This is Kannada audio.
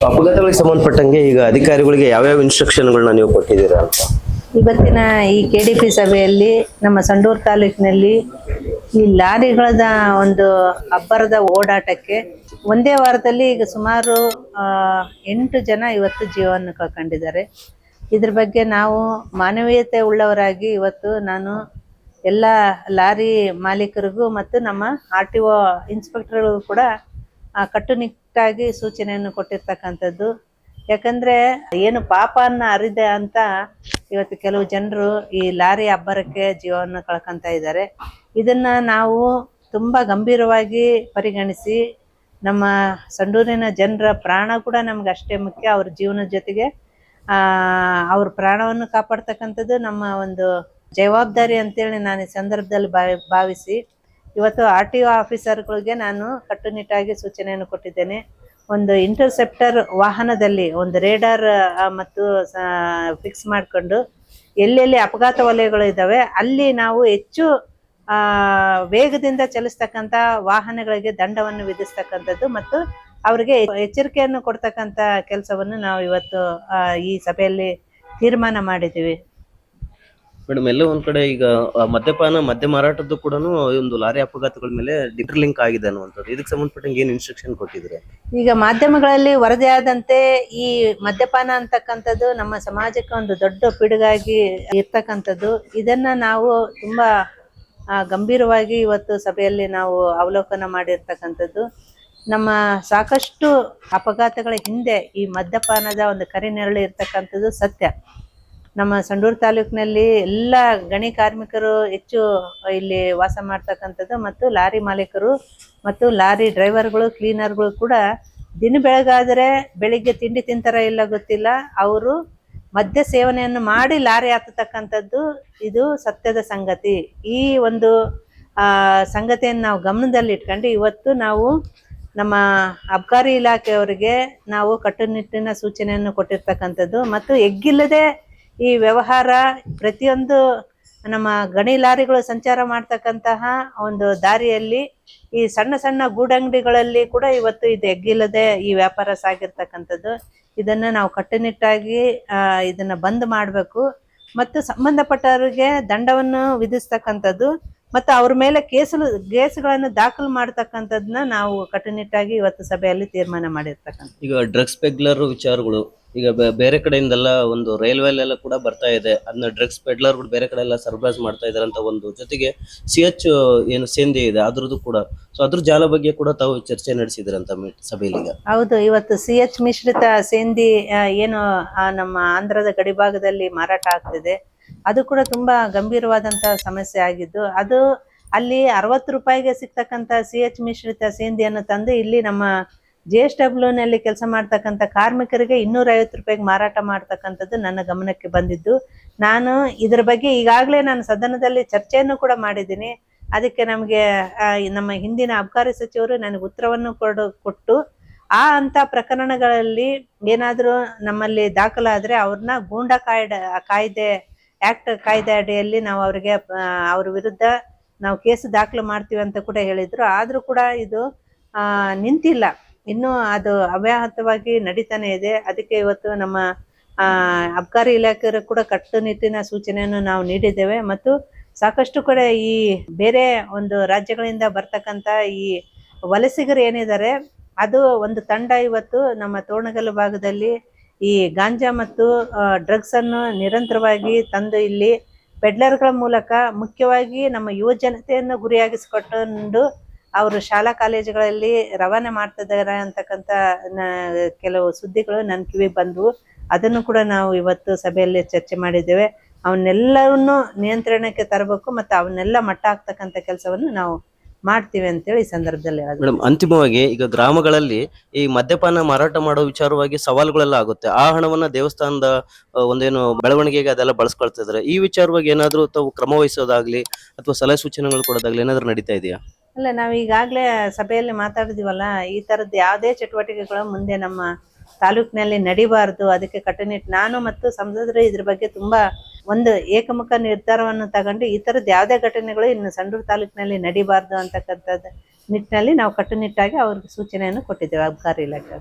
ಅಪಘಾತಗಳಿಗೆ ಸಂಬಂಧಪಟ್ಟಂಗೆ ಈಗ ಅಧಿಕಾರಿಗಳಿಗೆ ಯಾವ್ಯಾವ ಇನ್ಸ್ಟ್ರಕ್ಷನ್ಗಳನ್ನ ನೀವು ಕೊಟ್ಟಿದ್ದೀರಾ ಅಂತ? ಇವತ್ತಿನ ಈ KDP ಸಭೆಯಲ್ಲಿ ನಮ್ಮ ಸಂಡೂರು ತಾಲೂಕಿನಲ್ಲಿ ಈ ಲಾರಿಗಳದ ಒಂದು ಅಬ್ಬರದ ಓಡಾಟಕ್ಕೆ ಒಂದೇ ವಾರದಲ್ಲಿ ಈಗ ಸುಮಾರು 8 ಜನ ಇವತ್ತು ಜೀವವನ್ನು ಕಳ್ಕೊಂಡಿದ್ದಾರೆ. ಇದ್ರ ಬಗ್ಗೆ ನಾವು ಮಾನವೀಯತೆ ಉಳ್ಳವರಾಗಿ ಇವತ್ತು ನಾನು ಎಲ್ಲ ಲಾರಿ ಮಾಲೀಕರಿಗೂ ಮತ್ತು ನಮ್ಮ RTO ಇನ್ಸ್ಪೆಕ್ಟರ್ಗಳಿಗೂ ಕೂಡ ಕಟ್ಟುನಿಟ್ಟಾಗಿ ಸೂಚನೆಯನ್ನು ಕೊಟ್ಟಿರ್ತಕ್ಕಂಥದ್ದು. ಯಾಕಂದ್ರೆ ಏನು ಪಾಪನ್ನ ಅರಿದೆ ಅಂತ ಇವತ್ತು ಕೆಲವು ಜನರು ಈ ಲಾರಿ ಅಬ್ಬರಕ್ಕೆ ಜೀವವನ್ನು ಕಳ್ಕೊಂತ ಇದ್ದಾರೆ. ಇದನ್ನ ನಾವು ತುಂಬಾ ಗಂಭೀರವಾಗಿ ಪರಿಗಣಿಸಿ ನಮ್ಮ ಸಂಡೂರಿನ ಜನರ ಪ್ರಾಣ ಕೂಡ ನಮ್ಗೆ ಅಷ್ಟೇ ಮುಖ್ಯ. ಅವ್ರ ಜೀವನದ ಜೊತೆಗೆ ಅವ್ರ ಪ್ರಾಣವನ್ನು ಕಾಪಾಡ್ತಕ್ಕಂಥದ್ದು ನಮ್ಮ ಒಂದು ಜವಾಬ್ದಾರಿ ಅಂತೇಳಿ ನಾನು ಈ ಸಂದರ್ಭದಲ್ಲಿ ಭಾವಿಸಿ ಇವತ್ತು RTO ಆಫೀಸರ್ಗಳಿಗೆ ನಾನು ಕಟ್ಟುನಿಟ್ಟಾಗಿ ಸೂಚನೆಯನ್ನು ಕೊಟ್ಟಿದ್ದೇನೆ. ಒಂದು ಇಂಟರ್ಸೆಪ್ಟರ್ ವಾಹನದಲ್ಲಿ ಒಂದು ರೇಡಾರ್ ಮತ್ತು ಫಿಕ್ಸ್ ಮಾಡಿಕೊಂಡು ಎಲ್ಲೆಲ್ಲಿ ಅಪಘಾತ ವಲಯಗಳು ಇದ್ದಾವೆ ಅಲ್ಲಿ ನಾವು ಹೆಚ್ಚು ವೇಗದಿಂದ ಚಲಿಸ್ತಕ್ಕಂಥ ವಾಹನಗಳಿಗೆ ದಂಡವನ್ನು ವಿಧಿಸ್ತಕ್ಕಂಥದ್ದು ಮತ್ತು ಅವರಿಗೆ ಎಚ್ಚರಿಕೆಯನ್ನು ಕೊಡ್ತಕ್ಕಂಥ ಕೆಲಸವನ್ನು ನಾವು ಇವತ್ತು ಈ ಸಭೆಯಲ್ಲಿ ತೀರ್ಮಾನ ಮಾಡಿದ್ದೀವಿ. ಮೇಡಮ್, ಎಲ್ಲ ಒಂದ್ ಕಡೆ ಈಗ ಮದ್ಯ ಮಾರಾಟದ್ದು ಕೂಡ ಒಂದು ಲಾರಿ ಅಪಘಾತಗಳ ಮೇಲೆ ಲಿಂಕ್ ಆಗಿದೆ ಅನ್ನುವಂಥದ್ದು. ಇದಕ್ಕೆ ಸಂಬಂಧಪಟ್ಟಂಗೆ ಏನ್ ಇನ್ಸ್ಟ್ರಕ್ಷನ್ ಕೊಟ್ಟಿದ್ರೆ? ಈಗ ಮಾಧ್ಯಮಗಳಲ್ಲಿ ವರದಿಯಾದಂತೆ ಈ ಮದ್ಯಪಾನ ಅಂತಕ್ಕಂಥದ್ದು ನಮ್ಮ ಸಮಾಜಕ್ಕೆ ಒಂದು ದೊಡ್ಡ ಪಿಡುಗಾಗಿ ಇರ್ತಕ್ಕಂಥದ್ದು. ಇದನ್ನ ನಾವು ತುಂಬಾ ಗಂಭೀರವಾಗಿ ಇವತ್ತು ಸಭೆಯಲ್ಲಿ ನಾವು ಅವಲೋಕನ ಮಾಡಿರ್ತಕ್ಕಂಥದ್ದು. ನಮ್ಮ ಸಾಕಷ್ಟು ಅಪಘಾತಗಳ ಹಿಂದೆ ಈ ಮದ್ಯಪಾನದ ಒಂದು ಕರಿನೆರಳು ಇರ್ತಕ್ಕಂಥದ್ದು ಸತ್ಯ. ನಮ್ಮ ಸಂಡೂರು ತಾಲೂಕಿನಲ್ಲಿ ಎಲ್ಲ ಗಣಿ ಕಾರ್ಮಿಕರು ಹೆಚ್ಚು ಇಲ್ಲಿ ವಾಸ ಮಾಡ್ತಕ್ಕಂಥದ್ದು ಮತ್ತು ಲಾರಿ ಮಾಲೀಕರು ಮತ್ತು ಲಾರಿ ಡ್ರೈವರ್ಗಳು ಕ್ಲೀನರ್ಗಳು ಕೂಡ ದಿನ ಬೆಳಗಾದರೆ ಬೆಳಿಗ್ಗೆ ತಿಂಡಿ ತಿಂತಾರ ಇಲ್ಲ ಗೊತ್ತಿಲ್ಲ, ಅವರು ಮದ್ಯ ಸೇವನೆಯನ್ನು ಮಾಡಿ ಲಾರಿ ಹತ್ತತಕ್ಕಂಥದ್ದು ಇದು ಸತ್ಯದ ಸಂಗತಿ. ಈ ಒಂದು ಸಂಗತಿಯನ್ನು ನಾವು ಗಮನದಲ್ಲಿ ಇಟ್ಕೊಂಡು ಇವತ್ತು ನಾವು ನಮ್ಮ ಅಬಕಾರಿ ಇಲಾಖೆಯವರಿಗೆ ನಾವು ಕಟ್ಟುನಿಟ್ಟಿನ ಸೂಚನೆಯನ್ನು ಕೊಟ್ಟಿರ್ತಕ್ಕಂಥದ್ದು ಮತ್ತು ಎಗ್ಗಿಲ್ಲದೆ ಈ ವ್ಯವಹಾರ ಪ್ರತಿಯೊಂದು ನಮ್ಮ ಗಣಿ ಲಾರಿಗಳು ಸಂಚಾರ ಮಾಡ್ತಕ್ಕಂತಹ ಒಂದು ದಾರಿಯಲ್ಲಿ ಈ ಸಣ್ಣ ಸಣ್ಣ ಗೂಡಂಗಡಿಗಳಲ್ಲಿ ಕೂಡ ಇವತ್ತು ಇದು ಎಗ್ಗಿಲ್ಲದೆ ಈ ವ್ಯಾಪಾರ ಸಾಗಿರ್ತಕ್ಕಂಥದ್ದು. ಇದನ್ನ ನಾವು ಕಟ್ಟುನಿಟ್ಟಾಗಿ ಇದನ್ನ ಬಂದ್ ಮಾಡಬೇಕು ಮತ್ತು ಸಂಬಂಧಪಟ್ಟವರಿಗೆ ದಂಡವನ್ನು ವಿಧಿಸ್ತಕ್ಕಂಥದ್ದು ಮತ್ತು ಅವ್ರ ಮೇಲೆ ಕೇಸುಗಳನ್ನು ದಾಖಲು ಮಾಡ್ತಕ್ಕಂಥದ್ದನ್ನ ನಾವು ಕಟ್ಟುನಿಟ್ಟಾಗಿ ಇವತ್ತು ಸಭೆಯಲ್ಲಿ ತೀರ್ಮಾನ ಮಾಡಿರ್ತಕ್ಕಂಥ. ಈಗ ಡ್ರಗ್ಸ್ ಪೆಡ್ಲರ್ ವಿಚಾರಗಳು ಈಗ ಬೇರೆ ಕಡೆಯಿಂದೆಲ್ಲ ಒಂದು ರೈಲ್ವೆಲೆಲ್ಲ ಕೂಡ ಬರ್ತಾ ಇದೆ. ಅದನ್ನ ಡ್ರಗ್ಸ್ ಪೆಡ್ಲರ್ಗಳು ಬೇರೆ ಕಡೆ ಎಲ್ಲ ಸರಬರಾಜು ಮಾಡ್ತಾ ಇದಾರೆ ಅಂತ ಒಂದು ಜೊತೆಗೆ CH ಏನು ಸೇಂದಿ ಇದೆ ಅದ್ರದ್ದು ಕೂಡ, ಸೊ ಅದ್ರ ಜಾಲ ಬಗ್ಗೆ ಕೂಡ ತಾವು ಚರ್ಚೆ ನಡೆಸಿದ್ರಂತ ಸಭೆಯಲ್ಲಿ. ಹೌದು, ಇವತ್ತು CH ಮಿಶ್ರಿತ ಸೇಂದಿ ಏನು ನಮ್ಮ ಆಂಧ್ರದ ಗಡಿ ಭಾಗದಲ್ಲಿ ಮಾರಾಟ ಆಗ್ತಿದೆ, ಅದು ಕೂಡ ತುಂಬಾ ಗಂಭೀರವಾದಂತ ಸಮಸ್ಯೆ ಆಗಿದ್ದು, ಅದು ಅಲ್ಲಿ 60 ರೂಪಾಯಿಗೆ ಸಿಗ್ತಕ್ಕಂಥ CH ಮಿಶ್ರಿತ ಸೇಂದಿಯನ್ನು ತಂದು ಇಲ್ಲಿ ನಮ್ಮ JSW ನಲ್ಲಿ ಕೆಲಸ ಮಾಡ್ತಕ್ಕಂಥ ಕಾರ್ಮಿಕರಿಗೆ 250 ರೂಪಾಯಿಗೆ ಮಾರಾಟ ಮಾಡ್ತಕ್ಕಂಥದ್ದು ನನ್ನ ಗಮನಕ್ಕೆ ಬಂದಿದ್ದು. ನಾನು ಇದರ ಬಗ್ಗೆ ಈಗಾಗಲೇ ನಾನು ಸದನದಲ್ಲಿ ಚರ್ಚೆಯನ್ನು ಕೂಡ ಮಾಡಿದ್ದೀನಿ. ಅದಕ್ಕೆ ನಮಗೆ ನಮ್ಮ ಹಿಂದಿನ ಅಬಕಾರಿ ಸಚಿವರು ನನಗೆ ಉತ್ತರವನ್ನು ಕೊಟ್ಟು ಅಂತ ಪ್ರಕರಣಗಳಲ್ಲಿ ಏನಾದರೂ ನಮ್ಮಲ್ಲಿ ದಾಖಲಾದ್ರೆ ಅವ್ರನ್ನ ಗೂಂಡಾ ಕಾಯ್ದೆ ಅಡಿಯಲ್ಲಿ ನಾವು ಅವ್ರಿಗೆ ಅವ್ರ ವಿರುದ್ಧ ನಾವು ಕೇಸು ದಾಖಲು ಮಾಡ್ತೀವಿ ಅಂತ ಕೂಡ ಹೇಳಿದ್ರು. ಆದ್ರೂ ಕೂಡ ಇದು ನಿಂತಿಲ್ಲ, ಇನ್ನು ಅದು ಅವ್ಯಾಹತವಾಗಿ ನಡೀತಾನೆ ಇದೆ. ಅದಕ್ಕೆ ಇವತ್ತು ನಮ್ಮ ಅಬಕಾರಿ ಇಲಾಖೆಯವರು ಕೂಡ ಕಟ್ಟುನಿಟ್ಟಿನ ಸೂಚನೆಯನ್ನು ನಾವು ನೀಡಿದ್ದೇವೆ ಮತ್ತು ಸಾಕಷ್ಟು ಕಡೆ ಈ ಬೇರೆ ಒಂದು ರಾಜ್ಯಗಳಿಂದ ಬರ್ತಕ್ಕಂಥ ಈ ವಲಸಿಗರು ಏನಿದ್ದಾರೆ ಅದು ಒಂದು ತಂಡ ಇವತ್ತು ನಮ್ಮ ತೋರಣಗಲ್ಲು ಭಾಗದಲ್ಲಿ ಈ ಗಾಂಜಾ ಮತ್ತು ಡ್ರಗ್ಸ್ ಅನ್ನು ನಿರಂತರವಾಗಿ ತಂದು ಇಲ್ಲಿ ಪೆಡ್ಲರ್ಗಳ ಮೂಲಕ ಮುಖ್ಯವಾಗಿ ನಮ್ಮ ಯುವ ಜನತೆಯನ್ನು ಗುರಿಯಾಗಿಸಿಕೊಂಡು ಅವರು ಶಾಲಾ ಕಾಲೇಜುಗಳಲ್ಲಿ ರವಾನೆ ಮಾಡ್ತಿದ್ದಾರೆ ಅಂತಕ್ಕಂಥ ಕೆಲವು ಸುದ್ದಿಗಳು ನನ್ನ ಕಿವಿಗೆ ಬಂದವು. ಅದನ್ನು ಕೂಡ ನಾವು ಇವತ್ತು ಸಭೆಯಲ್ಲಿ ಚರ್ಚೆ ಮಾಡಿದ್ದೇವೆ. ಅವನ್ನೆಲ್ಲವನ್ನು ನಿಯಂತ್ರಣಕ್ಕೆ ತರಬೇಕು ಮತ್ತು ಅವನ್ನೆಲ್ಲ ಮಟ್ಟ ಹಾಕ್ತಕ್ಕಂಥ ಕೆಲಸವನ್ನು ನಾವು ಮಾಡ್ತೀವಿ ಅಂತೇಳಿ ಈ ಸಂದರ್ಭದಲ್ಲಿ. ಮೇಡಮ್, ಅಂತಿಮವಾಗಿ ಈಗ ಗ್ರಾಮಗಳಲ್ಲಿ ಈ ಮದ್ಯಪಾನ ಮಾರಾಟ ಮಾಡೋ ವಿಚಾರವಾಗಿ ಸವಾಲುಗಳೆಲ್ಲ ಆಗುತ್ತೆ. ಆ ಹಣವನ್ನ ದೇವಸ್ಥಾನದ ಒಂದೇನು ಬೆಳವಣಿಗೆಗೆ ಅದೆಲ್ಲ ಬಳಸ್ಕೊಳ್ತಿದ್ರೆ, ಈ ವಿಚಾರವಾಗಿ ಏನಾದ್ರೂ ತಾವು ಕ್ರಮ ವಹಿಸೋದಾಗ್ಲಿ ಅಥವಾ ಸಲಹೆ ಸೂಚನೆಗಳು ಕೊಡೋದಾಗ್ಲಿ ಏನಾದ್ರು ನಡೀತಾ ಇದೆಯಾ? ಅಲ್ಲ, ನಾವು ಈಗಾಗಲೇ ಸಭೆಯಲ್ಲಿ ಮಾತಾಡಿದೀವಲ್ಲ, ಈ ತರದ್ದು ಯಾವುದೇ ಚಟುವಟಿಕೆಗಳು ಮುಂದೆ ನಮ್ಮ ತಾಲೂಕಿನಲ್ಲಿ ನಡಿಬಾರ್ದು. ಅದಕ್ಕೆ ಕಟ್ಟುನಿಟ್ಟು ನಾನು ಮತ್ತು ಸಂಸದರು ಇದ್ರ ಬಗ್ಗೆ ತುಂಬಾ ಒಂದು ಏಕಮುಖ ನಿರ್ಧಾರವನ್ನು ತಗೊಂಡು ಈ ತರದ್ದು ಯಾವುದೇ ಘಟನೆಗಳು ಇನ್ನು ಸಂಡೂರು ತಾಲೂಕಿನಲ್ಲಿ ನಡಿಬಾರ್ದು ಅಂತಕ್ಕಂಥದ್ದು ನಿಟ್ಟಿನಲ್ಲಿ ನಾವು ಕಟ್ಟುನಿಟ್ಟಾಗಿ ಅವ್ರಿಗೆ ಸೂಚನೆಯನ್ನು ಕೊಟ್ಟಿದ್ದೇವೆ ಅಬಕಾರಿ ಇಲಾಖೆ.